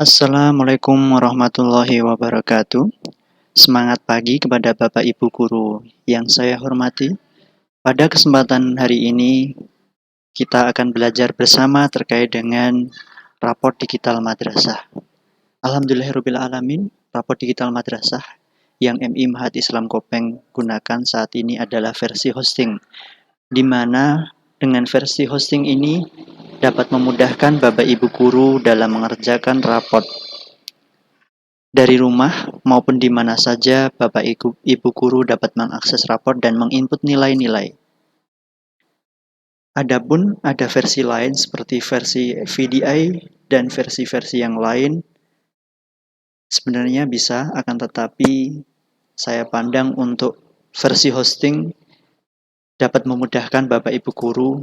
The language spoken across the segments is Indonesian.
Assalamualaikum warahmatullahi wabarakatuh. Semangat pagi kepada Bapak Ibu guru yang saya hormati. Pada kesempatan hari ini, kita akan belajar bersama terkait dengan raport digital madrasah. Alhamdulillahirrabbilalamin, raport digital madrasah yang MI Mahat Islam Kopeng gunakan saat ini adalah versi hosting, di mana dengan versi hosting ini dapat memudahkan Bapak Ibu guru dalam mengerjakan raport dari rumah maupun di mana saja Bapak Ibu guru dapat mengakses rapor dan menginput nilai-nilai. Adapun ada versi lain seperti versi VDI dan versi-versi yang lain sebenarnya bisa, akan tetapi saya pandang untuk versi hosting dapat memudahkan Bapak Ibu guru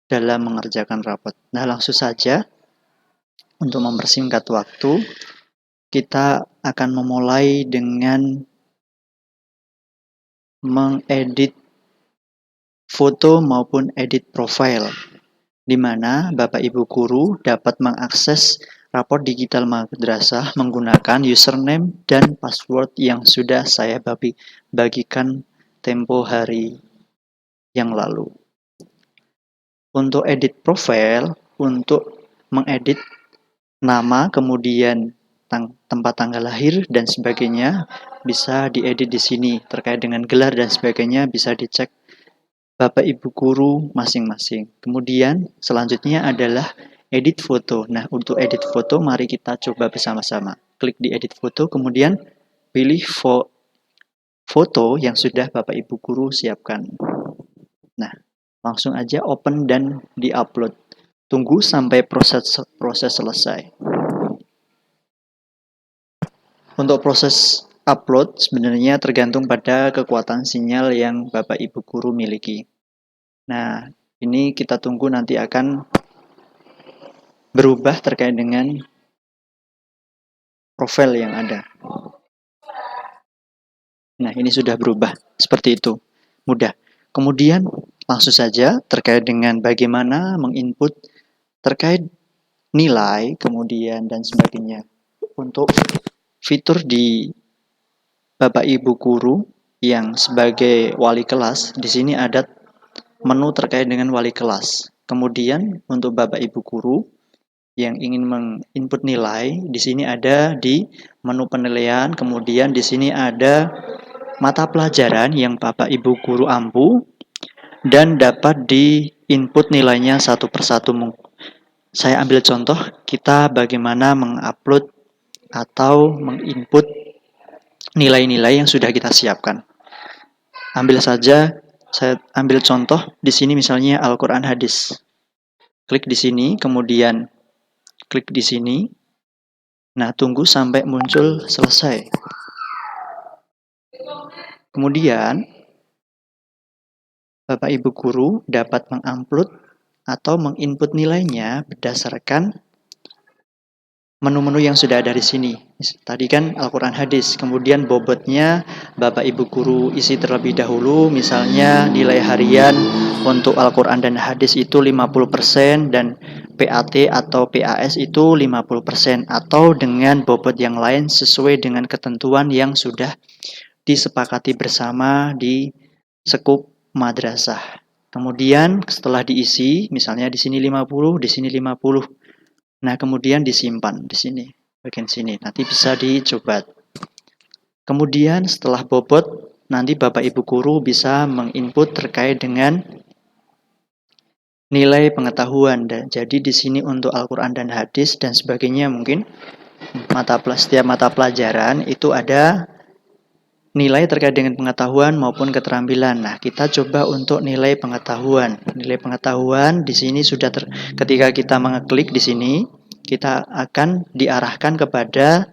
dalam mengerjakan rapot. Nah, langsung saja untuk mempersingkat waktu, kita akan memulai dengan mengedit foto maupun edit profile, di mana Bapak Ibu guru dapat mengakses rapor digital madrasah menggunakan username dan password yang sudah saya bagikan tempo hari yang lalu. Untuk edit profile, untuk mengedit nama, kemudian tempat tanggal lahir dan sebagainya bisa diedit di sini. Terkait dengan gelar dan sebagainya bisa dicek Bapak Ibu guru masing-masing. Kemudian selanjutnya adalah edit foto. Nah, untuk edit foto mari kita coba bersama-sama. Klik di edit foto, kemudian pilih foto yang sudah Bapak Ibu guru siapkan. Nah, langsung aja open dan di-upload. Tunggu sampai proses selesai. Untuk proses upload sebenarnya tergantung pada kekuatan sinyal yang Bapak Ibu guru miliki. Nah, ini kita tunggu nanti akan berubah terkait dengan profil yang ada. Nah, ini sudah berubah. Seperti itu. Mudah. Kemudian, langsung saja terkait dengan bagaimana menginput terkait nilai, kemudian dan sebagainya. Untuk fitur di Bapak Ibu guru yang sebagai wali kelas, di sini ada menu terkait dengan wali kelas. Kemudian, untuk Bapak Ibu guru yang ingin menginput nilai, di sini ada di menu penilaian, kemudian di sini ada mata pelajaran yang Bapak Ibu guru ampu dan dapat diinput nilainya satu persatu. Saya ambil contoh kita bagaimana mengupload atau menginput nilai-nilai yang sudah kita siapkan. Ambil saja, saya ambil contoh di sini misalnya Al-Quran hadis. Klik di sini, kemudian klik di sini. Nah, tunggu sampai muncul selesai. Kemudian, Bapak Ibu guru dapat mengupload atau menginput nilainya berdasarkan menu-menu yang sudah ada di sini. Tadi kan Al-Quran hadis, kemudian bobotnya Bapak Ibu guru isi terlebih dahulu, misalnya nilai harian untuk Al-Quran dan hadis itu 50% dan PAT atau PAS itu 50% atau dengan bobot yang lain sesuai dengan ketentuan yang sudah disepakati bersama di sekup madrasah. Kemudian setelah diisi, misalnya di sini 50, di sini 50. Nah, kemudian disimpan di sini, bagian sini. Nanti bisa dicoba. Kemudian setelah bobot, nanti Bapak Ibu guru bisa menginput terkait dengan nilai pengetahuan. Dan jadi di sini untuk Al-Quran dan hadis dan sebagainya mungkin setiap mata pelajaran itu ada nilai terkait dengan pengetahuan maupun keterampilan. Nah, kita coba untuk nilai pengetahuan. Nilai pengetahuan di sini sudah ketika kita mengeklik di sini, kita akan diarahkan kepada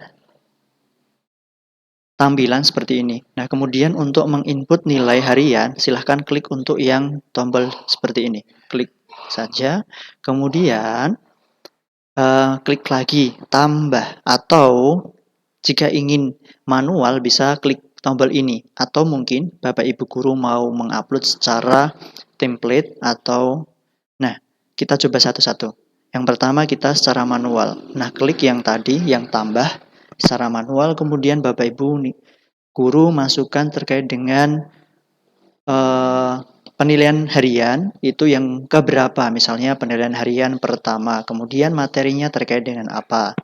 tampilan seperti ini. Nah, kemudian untuk menginput nilai harian, silahkan klik untuk yang tombol seperti ini. Klik saja. Kemudian klik lagi tambah, atau jika ingin manual bisa klik tombol ini, atau mungkin Bapak Ibu guru mau mengupload secara template atau nah, kita coba satu-satu. Yang pertama kita secara manual. Nah, klik yang tadi, yang tambah secara manual, kemudian Bapak Ibu guru masukkan terkait dengan penilaian harian itu yang keberapa, misalnya penilaian harian pertama, kemudian materinya terkait dengan apa.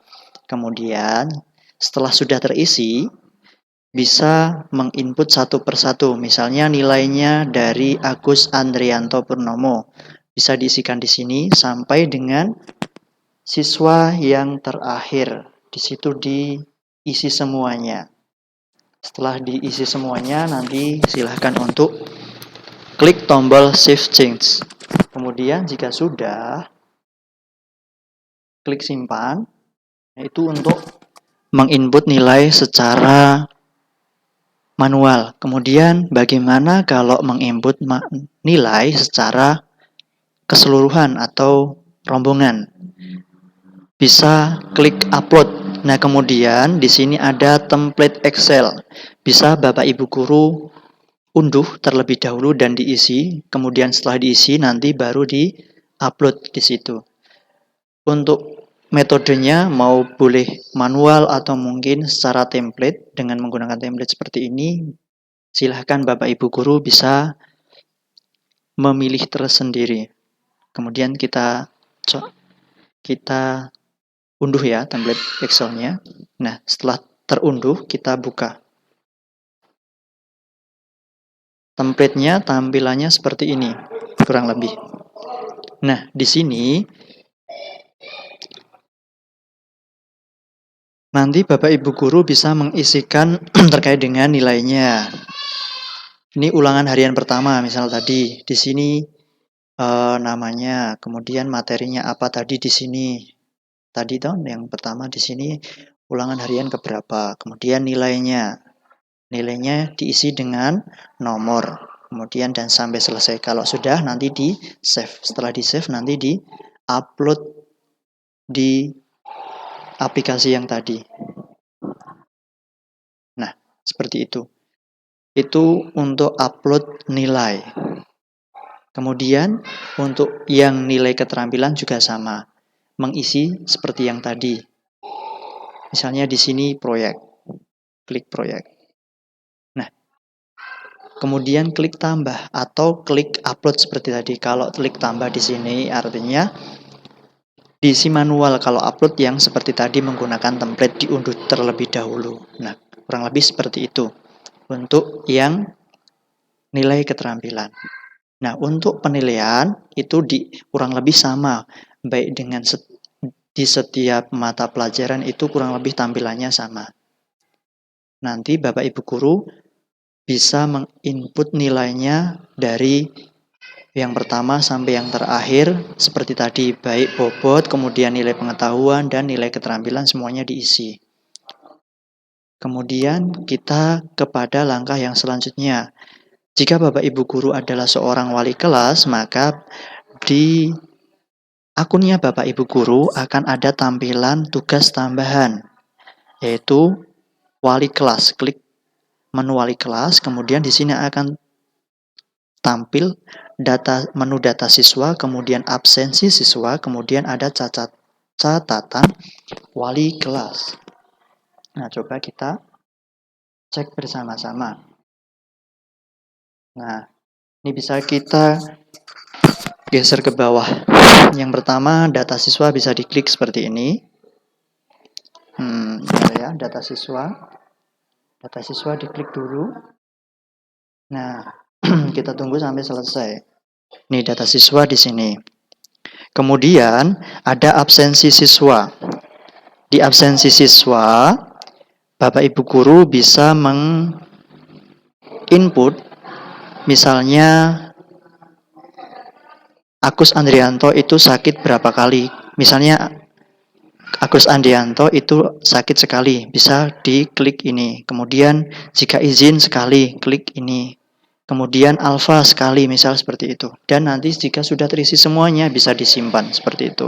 Kemudian setelah sudah terisi, bisa menginput satu persatu, misalnya nilainya dari Agus Andrianto Purnomo. Bisa diisikan di sini sampai dengan siswa yang terakhir. Di situ diisi semuanya. Setelah diisi semuanya, nanti silahkan untuk klik tombol Save Change. Kemudian jika sudah, klik simpan. Itu untuk menginput nilai secara manual. Kemudian bagaimana kalau menginput nilai secara keseluruhan atau rombongan? Bisa klik upload. Nah, kemudian di sini ada template Excel. Bisa Bapak Ibu guru unduh terlebih dahulu dan diisi, kemudian setelah diisi nanti baru di-upload di situ. Untuk metodenya mau boleh manual atau mungkin secara template dengan menggunakan template seperti ini, silahkan Bapak Ibu guru bisa memilih tersendiri. Kemudian kita unduh ya template Excel-nya. Nah, setelah terunduh kita buka. Template-nya tampilannya seperti ini, kurang lebih. Nah, di sini nanti Bapak Ibu guru bisa mengisikan terkait dengan nilainya. Ini ulangan harian pertama, misal tadi di sini namanya, kemudian materinya apa tadi di sini. Tadi toh yang pertama di sini ulangan harian keberapa, kemudian nilainya. Nilainya diisi dengan nomor, kemudian dan sampai selesai. Kalau sudah nanti di save. Setelah di save nanti di upload di aplikasi yang tadi. Nah, seperti itu. Itu untuk upload nilai. Kemudian untuk yang nilai keterampilan juga sama. Mengisi seperti yang tadi. Misalnya di sini proyek. Klik proyek. Kemudian klik tambah atau klik upload seperti tadi. Kalau klik tambah di sini artinya diisi manual. Kalau upload yang seperti tadi menggunakan template diunduh terlebih dahulu. Nah, kurang lebih seperti itu untuk yang nilai keterampilan. Nah, untuk penilaian itu kurang lebih sama, baik dengan di setiap mata pelajaran itu kurang lebih tampilannya sama. Nanti Bapak Ibu guru bisa menginput nilainya dari yang pertama sampai yang terakhir seperti tadi, baik bobot, kemudian nilai pengetahuan dan nilai keterampilan semuanya diisi. Kemudian kita kepada langkah yang selanjutnya. Jika Bapak Ibu guru adalah seorang wali kelas, maka di akunnya Bapak Ibu guru akan ada tampilan tugas tambahan, yaitu wali kelas. Klik menu wali kelas, kemudian di sini akan tampil menu data siswa, kemudian absensi siswa, kemudian ada catatan wali kelas. Nah, coba kita cek bersama-sama. Nah, ini bisa kita geser ke bawah. Yang pertama, data siswa bisa diklik seperti ini. Ya, data siswa. Data siswa diklik dulu. Nah, kita tunggu sampai selesai. Nih data siswa di sini. Kemudian ada absensi siswa. Di absensi siswa, Bapak Ibu guru bisa menginput misalnya Agus Andrianto itu sakit berapa kali. Misalnya Agus Andrianto itu sakit sekali, bisa diklik ini. Kemudian jika izin sekali, klik ini. Kemudian alfa sekali, misal seperti itu. Dan nanti jika sudah terisi semuanya, bisa disimpan seperti itu.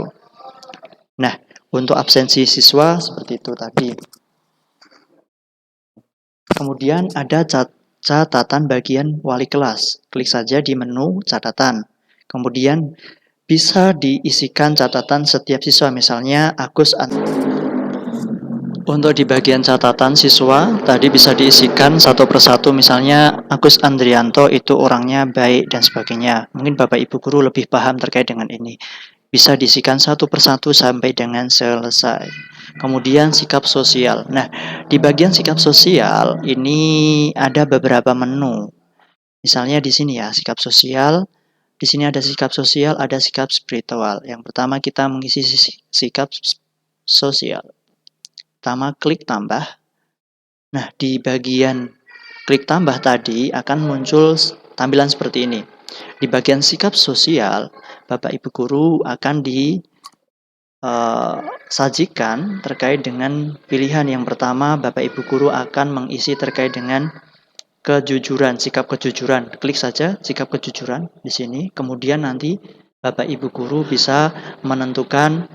Nah, untuk absensi siswa seperti itu tadi. Kemudian ada catatan bagian wali kelas. Klik saja di menu catatan. Kemudian bisa diisikan catatan setiap siswa. Misalnya untuk di bagian catatan siswa tadi bisa diisikan satu persatu, misalnya Agus Andrianto itu orangnya baik dan sebagainya. Mungkin Bapak Ibu guru lebih paham terkait dengan ini. Bisa diisikan satu persatu sampai dengan selesai. Kemudian sikap sosial. Nah, di bagian sikap sosial ini ada beberapa menu. Misalnya di sini ya, sikap sosial. Di sini ada sikap sosial, ada sikap spiritual. Yang pertama kita mengisi sikap sosial. Pertama, klik tambah. Nah, di bagian klik tambah tadi akan muncul tampilan seperti ini. Di bagian sikap sosial, Bapak Ibu guru akan disajikan terkait dengan pilihan. Yang pertama, Bapak Ibu guru akan mengisi terkait dengan kejujuran, sikap kejujuran. Klik saja sikap kejujuran di sini. Kemudian nanti Bapak Ibu guru bisa menentukan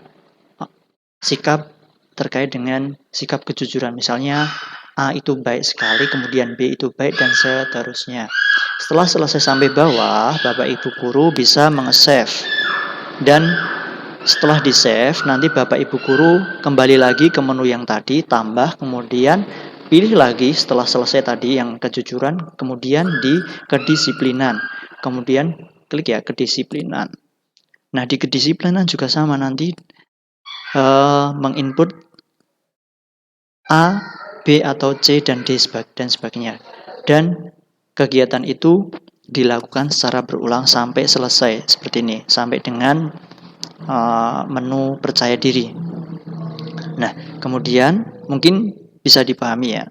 sikap terkait dengan sikap kejujuran. Misalnya A itu baik sekali, kemudian B itu baik, dan seterusnya. Setelah selesai sampai bawah, Bapak Ibu guru bisa menge-save. Dan setelah di-save, nanti Bapak Ibu guru kembali lagi ke menu yang tadi, tambah, kemudian pilih lagi setelah selesai tadi yang kejujuran, kemudian di kedisiplinan. Kemudian klik ya kedisiplinan. Nah, di kedisiplinan juga sama, nanti menginput A, B atau C dan D dan sebagainya. Dan kegiatan itu dilakukan secara berulang sampai selesai seperti ini, sampai dengan menu percaya diri. Nah, kemudian mungkin bisa dipahami ya.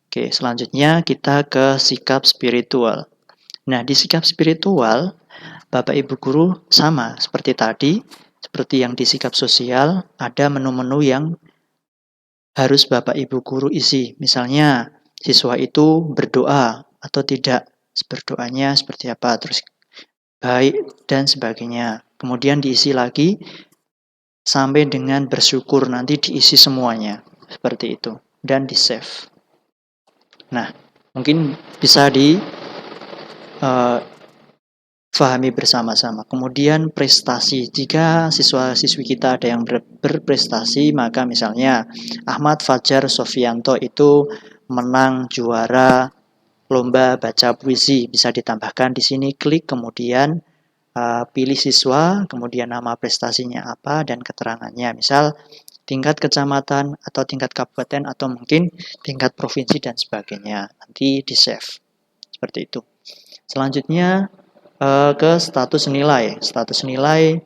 Oke, selanjutnya kita ke sikap spiritual. Nah, di sikap spiritual, Bapak Ibu guru sama seperti tadi, seperti yang di sikap sosial, ada menu-menu yang harus Bapak Ibu guru isi. Misalnya, siswa itu berdoa atau tidak, berdoanya seperti apa, terus baik dan sebagainya. Kemudian diisi lagi sampai dengan bersyukur, nanti diisi semuanya seperti itu dan di save. Nah, mungkin bisa fahami bersama-sama. Kemudian prestasi, jika siswa-siswi kita ada yang berprestasi, maka misalnya Ahmad Fajar Sofianto itu menang juara lomba baca puisi, bisa ditambahkan di sini, klik kemudian pilih siswa, kemudian nama prestasinya apa dan keterangannya, misal tingkat kecamatan atau tingkat kabupaten atau mungkin tingkat provinsi dan sebagainya. Nanti di save seperti itu. Selanjutnya ke status nilai. Status nilai.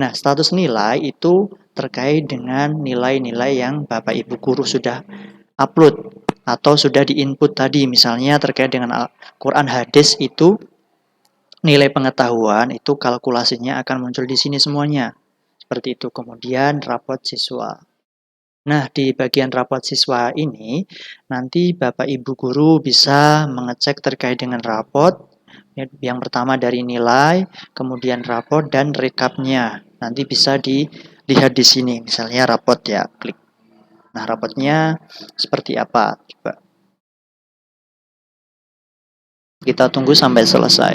Nah, status nilai itu terkait dengan nilai-nilai yang Bapak Ibu guru sudah upload atau sudah di-input tadi. Misalnya terkait dengan Al-Quran hadis itu nilai pengetahuan itu kalkulasinya akan muncul di sini semuanya. Seperti itu. Kemudian rapot siswa. Nah, di bagian rapot siswa ini nanti Bapak Ibu guru bisa mengecek terkait dengan rapot. Yang pertama dari nilai, kemudian rapot dan rekapnya. Nanti bisa dilihat di sini, misalnya rapot ya, klik. Nah, rapotnya seperti apa? Coba kita tunggu sampai selesai.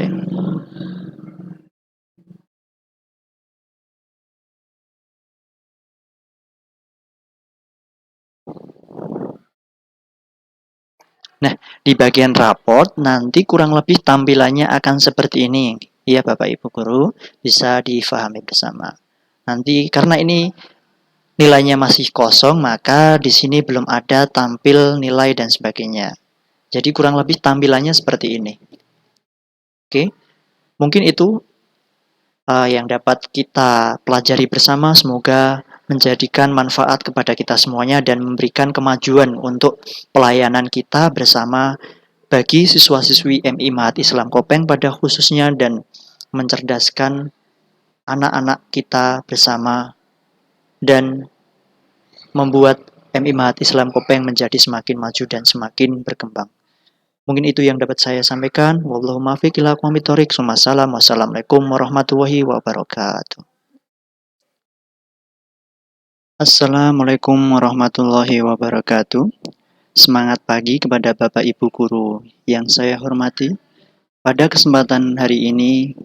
Nah, di bagian raport nanti kurang lebih tampilannya akan seperti ini. Iya, Bapak Ibu guru, bisa difahami bersama. Nanti karena ini nilainya masih kosong, maka di sini belum ada tampil nilai dan sebagainya. Jadi kurang lebih tampilannya seperti ini. Oke, mungkin itu yang dapat kita pelajari bersama. Semoga menjadikan manfaat kepada kita semuanya dan memberikan kemajuan untuk pelayanan kita bersama bagi siswa-siswi MI Mahat Islam Kopeng pada khususnya, dan mencerdaskan anak-anak kita bersama dan membuat MI Mahat Islam Kopeng menjadi semakin maju dan semakin berkembang. Mungkin itu yang dapat saya sampaikan. Wallahu muwaffiq ila aqwamit thoriq. Wassalamualaikum warahmatullahi wabarakatuh. Assalamualaikum warahmatullahi wabarakatuh. Semangat pagi kepada Bapak Ibu guru yang saya hormati. Pada kesempatan hari ini,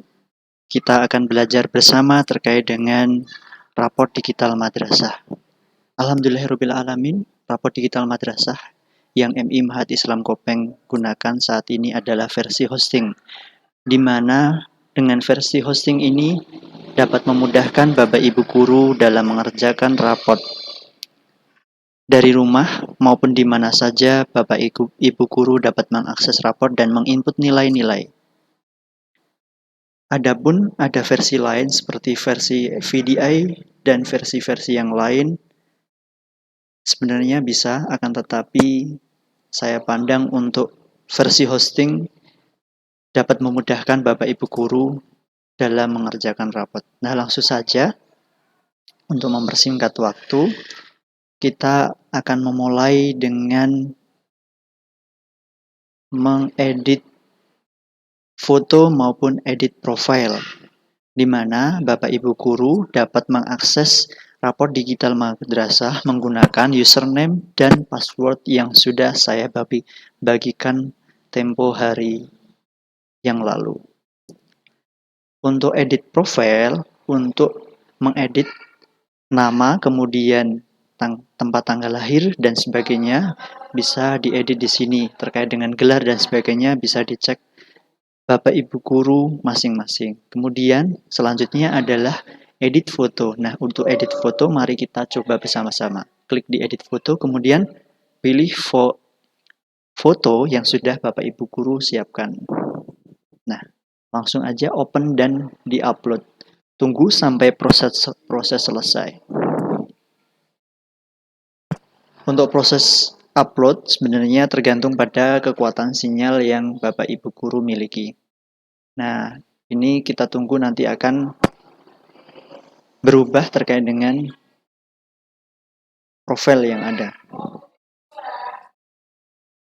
kita akan belajar bersama terkait dengan raport digital madrasah. Alhamdulillahirrabbilalamin, raport digital madrasah yang MI Mahat Islam Kopeng gunakan saat ini adalah versi hosting, di mana dengan versi hosting ini dapat memudahkan Bapak Ibu guru dalam mengerjakan raport dari rumah maupun di mana saja. Bapak Ibu guru dapat mengakses raport dan menginput nilai-nilai. Adapun ada versi lain seperti versi VDI dan versi-versi yang lain sebenarnya bisa, akan tetapi saya pandang untuk versi hosting dapat memudahkan Bapak Ibu guru dalam mengerjakan rapot. Nah, langsung saja untuk mempersingkat waktu, kita akan memulai dengan mengedit foto maupun edit profile, di mana Bapak Ibu guru dapat mengakses raport digital madrasah menggunakan username dan password yang sudah saya bagikan tempo hari yang lalu. Untuk edit profile, untuk mengedit nama, kemudian tempat tanggal lahir dan sebagainya bisa diedit di sini. Terkait dengan gelar dan sebagainya bisa dicek Bapak Ibu guru masing-masing. Kemudian selanjutnya adalah edit foto. Nah, untuk edit foto mari kita coba bersama-sama. Klik di edit foto, kemudian pilih foto yang sudah Bapak Ibu guru siapkan. Nah, langsung aja open dan di-upload. Tunggu sampai proses selesai. Untuk proses upload sebenarnya tergantung pada kekuatan sinyal yang Bapak Ibu guru miliki. Nah, ini kita tunggu nanti akan berubah terkait dengan profil yang ada.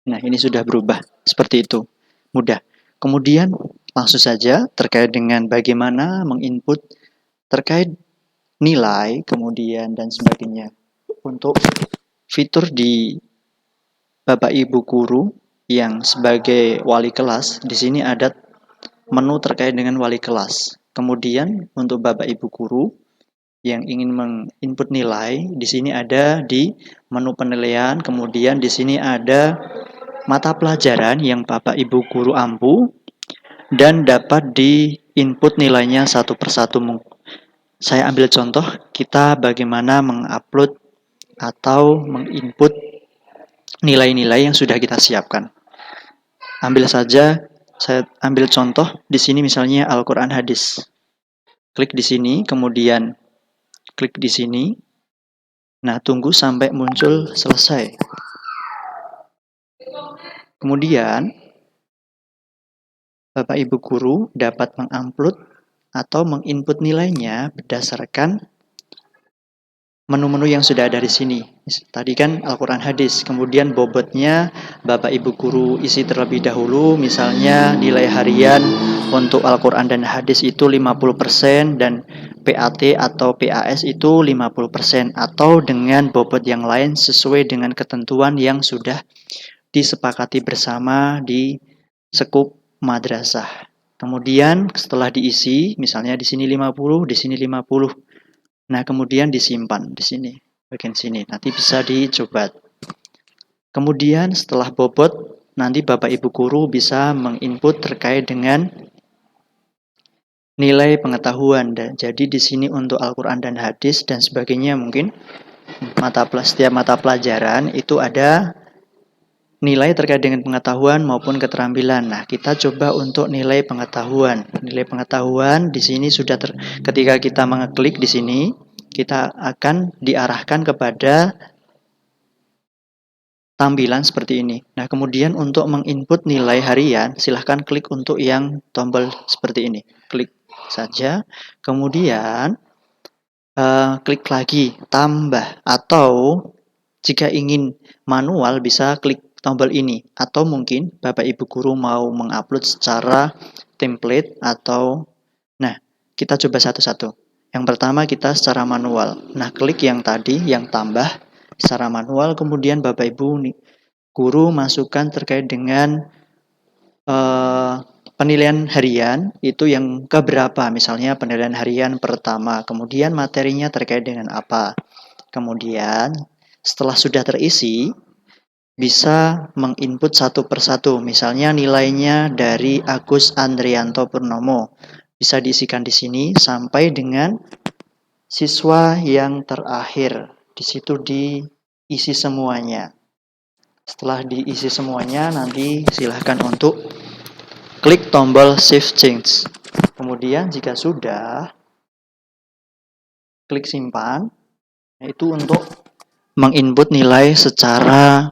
Nah, ini sudah berubah seperti itu. Mudah. Kemudian langsung saja terkait dengan bagaimana menginput terkait nilai, kemudian dan sebagainya. Untuk fitur di Bapak Ibu guru yang sebagai wali kelas, di sini ada menu terkait dengan wali kelas. Kemudian untuk Bapak Ibu guru yang ingin menginput nilai, di sini ada di menu penilaian, kemudian di sini ada mata pelajaran yang Bapak Ibu guru ampu dan dapat diinput nilainya satu persatu. Saya ambil contoh kita bagaimana mengupload atau menginput nilai-nilai yang sudah kita siapkan. Ambil saja, saya ambil contoh di sini misalnya Al-Quran Hadis. Klik di sini, kemudian klik di sini. Nah, tunggu sampai muncul selesai. Kemudian, Bapak Ibu guru dapat mengupload atau menginput nilainya berdasarkan menu-menu yang sudah ada di sini. Tadi kan Al-Quran Hadis, kemudian bobotnya Bapak Ibu guru isi terlebih dahulu, misalnya nilai harian untuk Al-Quran dan Hadis itu 50% dan PAT atau PAS itu 50% atau dengan bobot yang lain sesuai dengan ketentuan yang sudah disepakati bersama di sekup madrasah. Kemudian setelah diisi, misalnya di sini 50, di sini 50. Nah, kemudian disimpan di sini, bagian sini. Nanti bisa dicoba. Kemudian setelah bobot, nanti Bapak Ibu guru bisa menginput terkait dengan nilai pengetahuan. Dan jadi di sini untuk Al-Quran dan Hadis dan sebagainya mungkin setiap mata pelajaran itu ada nilai terkait dengan pengetahuan maupun keterampilan. Nah, kita coba untuk nilai pengetahuan. Nilai pengetahuan di sini sudah ketika kita mengeklik di sini, kita akan diarahkan kepada tampilan seperti ini. Nah, kemudian untuk menginput nilai harian, silahkan klik untuk yang tombol seperti ini. Klik saja. Kemudian klik lagi tambah, atau jika ingin manual bisa klik tombol ini, atau mungkin Bapak Ibu guru mau mengupload secara template atau kita coba satu-satu. Yang pertama kita secara manual. Nah, klik yang tadi yang tambah secara manual, kemudian Bapak Ibu guru masukkan terkait dengan penilaian harian itu yang keberapa, misalnya penilaian harian pertama, kemudian materinya terkait dengan apa. Kemudian setelah sudah terisi, bisa menginput satu persatu, misalnya nilainya dari Agus Andrianto Purnomo. Bisa diisikan di sini sampai dengan siswa yang terakhir. Di situ diisi semuanya. Setelah diisi semuanya, nanti silahkan untuk klik tombol Save Change. Kemudian jika sudah, klik simpan. Itu untuk menginput nilai secara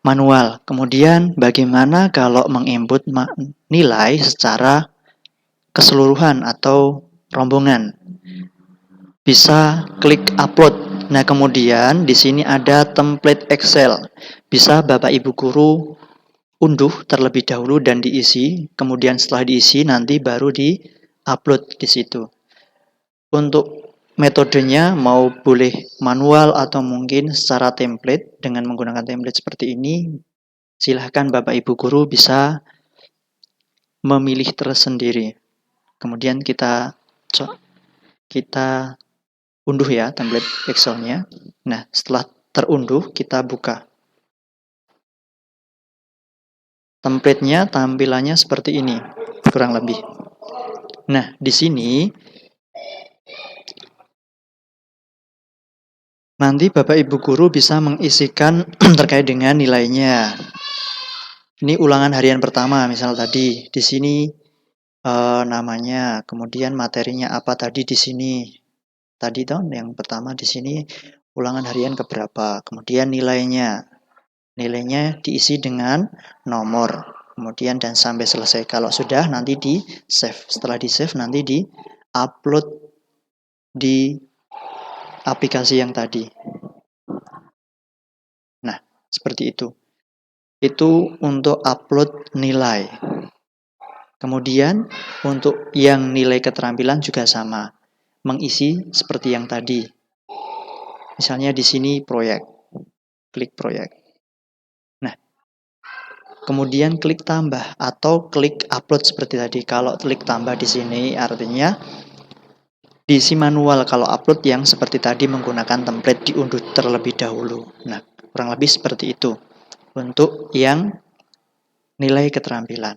manual. Kemudian bagaimana kalau menginput nilai secara keseluruhan atau rombongan? Bisa klik upload. Nah, kemudian di sini ada template Excel. Bisa Bapak Ibu guru unduh terlebih dahulu dan diisi. Kemudian setelah diisi nanti baru di-upload di situ. Untuk metodenya mau boleh manual atau mungkin secara template dengan menggunakan template seperti ini, silahkan Bapak Ibu guru bisa memilih tersendiri. Kemudian kita unduh ya template Excel-nya. Nah, setelah terunduh kita buka. Template-nya tampilannya seperti ini, kurang lebih. Nah, di sini nanti Bapak Ibu guru bisa mengisikan terkait dengan nilainya. Ini ulangan harian pertama, misal tadi di sini namanya, kemudian materinya apa tadi di sini. Tadi toh yang pertama di sini ulangan harian keberapa, kemudian nilainya. Nilainya diisi dengan nomor, kemudian dan sampai selesai. Kalau sudah nanti di save. Setelah di save nanti di upload di aplikasi yang tadi. Nah, seperti itu. Itu untuk upload nilai. Kemudian untuk yang nilai keterampilan juga sama. Mengisi seperti yang tadi. Misalnya di sini proyek. Klik proyek. Nah, kemudian klik tambah atau klik upload seperti tadi. Kalau klik tambah di sini artinya diisi manual. Kalau upload yang seperti tadi menggunakan template diunduh terlebih dahulu. Nah, kurang lebih seperti itu. Untuk yang nilai keterampilan.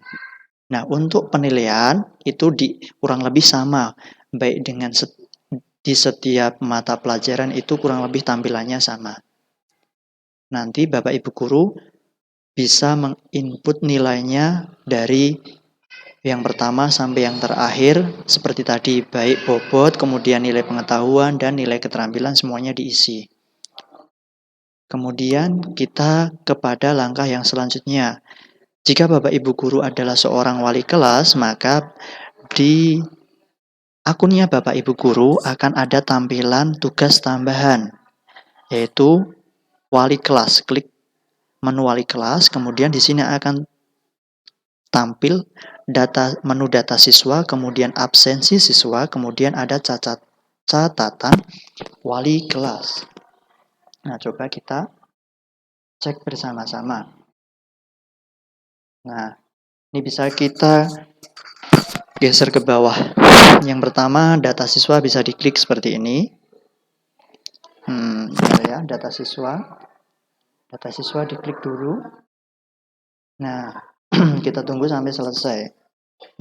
Nah, untuk penilaian itu kurang lebih sama, baik dengan di setiap mata pelajaran itu kurang lebih tampilannya sama. Nanti Bapak Ibu guru bisa menginput nilainya dari yang pertama sampai yang terakhir seperti tadi, baik bobot, kemudian nilai pengetahuan dan nilai keterampilan semuanya diisi. Kemudian kita kepada langkah yang selanjutnya. Jika Bapak Ibu guru adalah seorang wali kelas, maka di akunnya Bapak Ibu guru akan ada tampilan tugas tambahan, yaitu wali kelas. Klik menu wali kelas, kemudian di sini akan tampil menu data siswa, kemudian absensi siswa, kemudian ada catatan wali kelas. Nah, coba kita cek bersama-sama. Nah, ini bisa kita geser ke bawah. Yang pertama, data siswa bisa diklik seperti ini. Ya, data siswa. Data siswa diklik dulu. Nah, kita tunggu sampai selesai.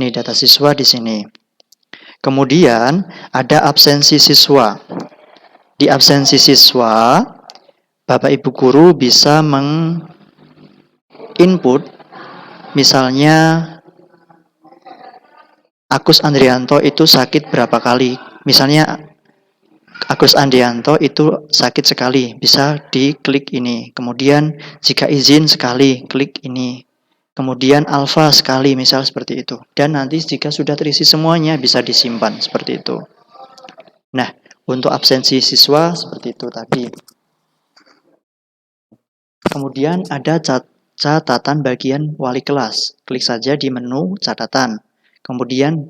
Nih data siswa di sini. Kemudian ada absensi siswa. Di absensi siswa, Bapak Ibu guru bisa input misalnya Agus Andrianto itu sakit berapa kali. Misalnya Agus Andrianto itu sakit sekali, bisa diklik ini. Kemudian jika izin sekali, klik ini. Kemudian alfa sekali, misal seperti itu. Dan nanti jika sudah terisi semuanya bisa disimpan seperti itu. Nah, untuk absensi siswa seperti itu tadi. Kemudian ada catatan bagian wali kelas. Klik saja di menu catatan. Kemudian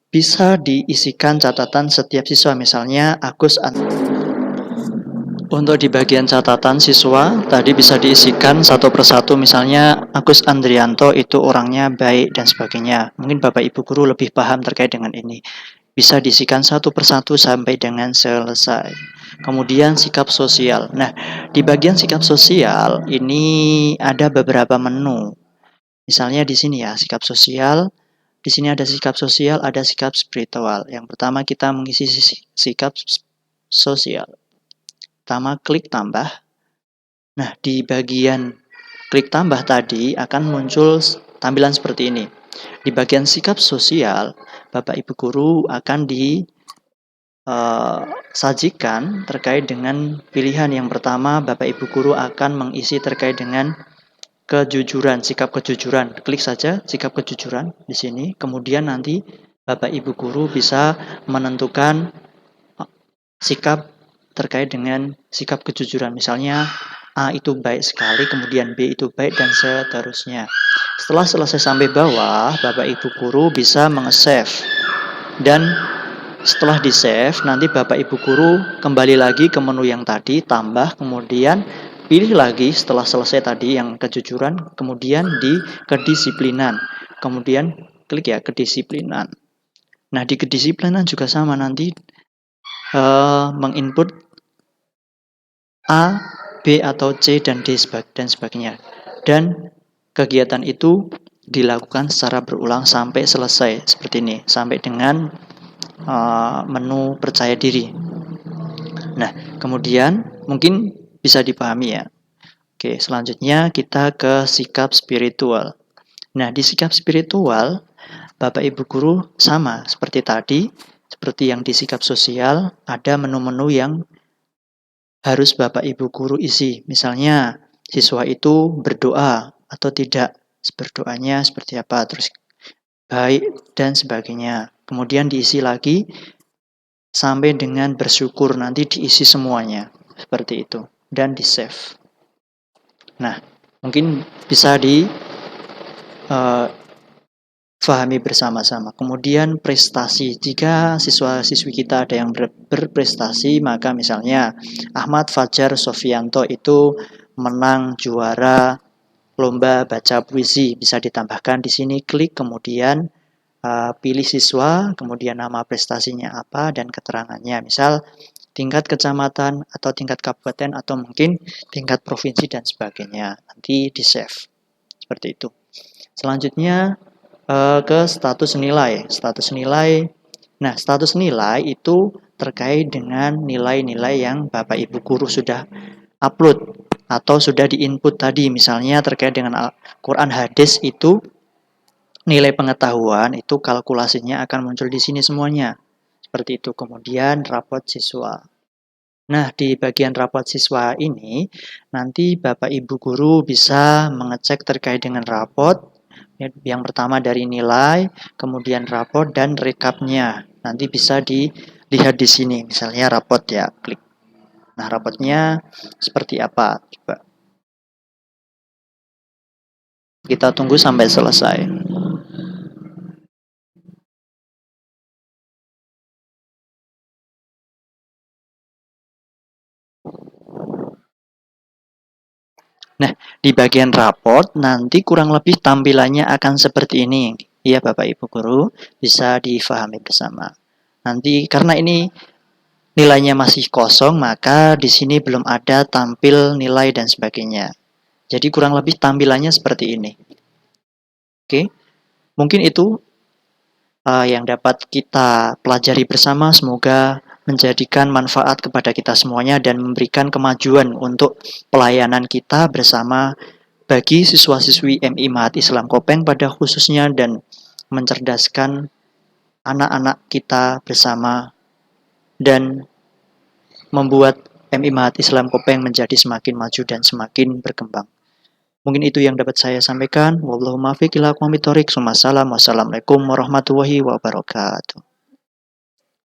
bisa diisikan catatan setiap siswa. Misalnya Untuk di bagian catatan siswa, tadi bisa diisikan satu persatu, misalnya Agus Andrianto itu orangnya baik dan sebagainya. Mungkin Bapak Ibu Guru lebih paham terkait dengan ini. Bisa diisikan satu persatu sampai dengan selesai. Kemudian sikap sosial. Nah, di bagian sikap sosial ini ada beberapa menu. Misalnya di sini ya, sikap sosial. Di sini ada sikap sosial, ada sikap spiritual. Yang pertama kita mengisi sikap sosial. Pertama, klik tambah. Nah, di bagian klik tambah tadi akan muncul tampilan seperti ini. Di bagian sikap sosial, Bapak Ibu Guru akan disajikan terkait dengan pilihan yang pertama. Bapak Ibu Guru akan mengisi terkait dengan kejujuran, sikap kejujuran. Klik saja sikap kejujuran di sini. Kemudian nanti Bapak Ibu Guru bisa menentukan sikap terkait dengan sikap kejujuran. Misalnya A itu baik sekali, kemudian B itu baik, dan seterusnya. Setelah selesai sampai bawah, Bapak Ibu Guru bisa meng-save. Dan setelah di-save, nanti Bapak Ibu Guru kembali lagi ke menu yang tadi, tambah, kemudian pilih lagi setelah selesai tadi yang kejujuran, kemudian di kedisiplinan. Kemudian klik ya kedisiplinan. Nah, di kedisiplinan juga sama, nanti menginput A, B atau C dan D dan sebagainya. Dan kegiatan itu dilakukan secara berulang sampai selesai seperti ini, sampai dengan menu percaya diri. Nah, kemudian mungkin bisa dipahami ya. Oke, selanjutnya kita ke sikap spiritual. Nah, di sikap spiritual, Bapak Ibu Guru sama seperti tadi, seperti yang di sikap sosial, ada menu-menu yang harus Bapak Ibu Guru isi. Misalnya, siswa itu berdoa atau tidak, berdoanya seperti apa, terus baik dan sebagainya. Kemudian diisi lagi sampai dengan bersyukur, nanti diisi semuanya seperti itu dan di save. Nah, mungkin bisa fahami bersama-sama. Kemudian prestasi, jika siswa-siswi kita ada yang berprestasi, maka misalnya Ahmad Fajar Sofianto itu menang juara lomba baca puisi, bisa ditambahkan di sini, klik kemudian pilih siswa, kemudian nama prestasinya apa dan keterangannya, misal tingkat kecamatan atau tingkat kabupaten atau mungkin tingkat provinsi dan sebagainya. Nanti di save seperti itu. Selanjutnya ke status nilai. Status nilai. Nah, status nilai itu terkait dengan nilai-nilai yang Bapak Ibu Guru sudah upload atau sudah diinput tadi. Misalnya terkait dengan Al-Quran hadis itu nilai pengetahuan itu kalkulasinya akan muncul di sini semuanya. Seperti itu. Kemudian rapot siswa. Nah, di bagian rapot siswa ini nanti Bapak Ibu Guru bisa mengecek terkait dengan rapot. Yang pertama dari nilai, kemudian rapot dan rekapnya. Nanti bisa dilihat di sini, misalnya rapot ya, klik. Nah, rapotnya seperti apa? Coba kita tunggu sampai selesai. Nah, di bagian raport nanti kurang lebih tampilannya akan seperti ini. Ya, Bapak Ibu Guru, bisa difahami bersama. Nanti karena ini nilainya masih kosong, maka di sini belum ada tampil nilai dan sebagainya. Jadi kurang lebih tampilannya seperti ini. Oke, mungkin itu yang dapat kita pelajari bersama. Semoga menjadikan manfaat kepada kita semuanya dan memberikan kemajuan untuk pelayanan kita bersama bagi siswa-siswi MI Mahat Islam Kopeng pada khususnya, dan mencerdaskan anak-anak kita bersama dan membuat MI Mahat Islam Kopeng menjadi semakin maju dan semakin berkembang. Mungkin itu yang dapat saya sampaikan. Wallahumma fiqh ila aqwamit thoriq. Wassalamualaikum warahmatullahi wabarakatuh.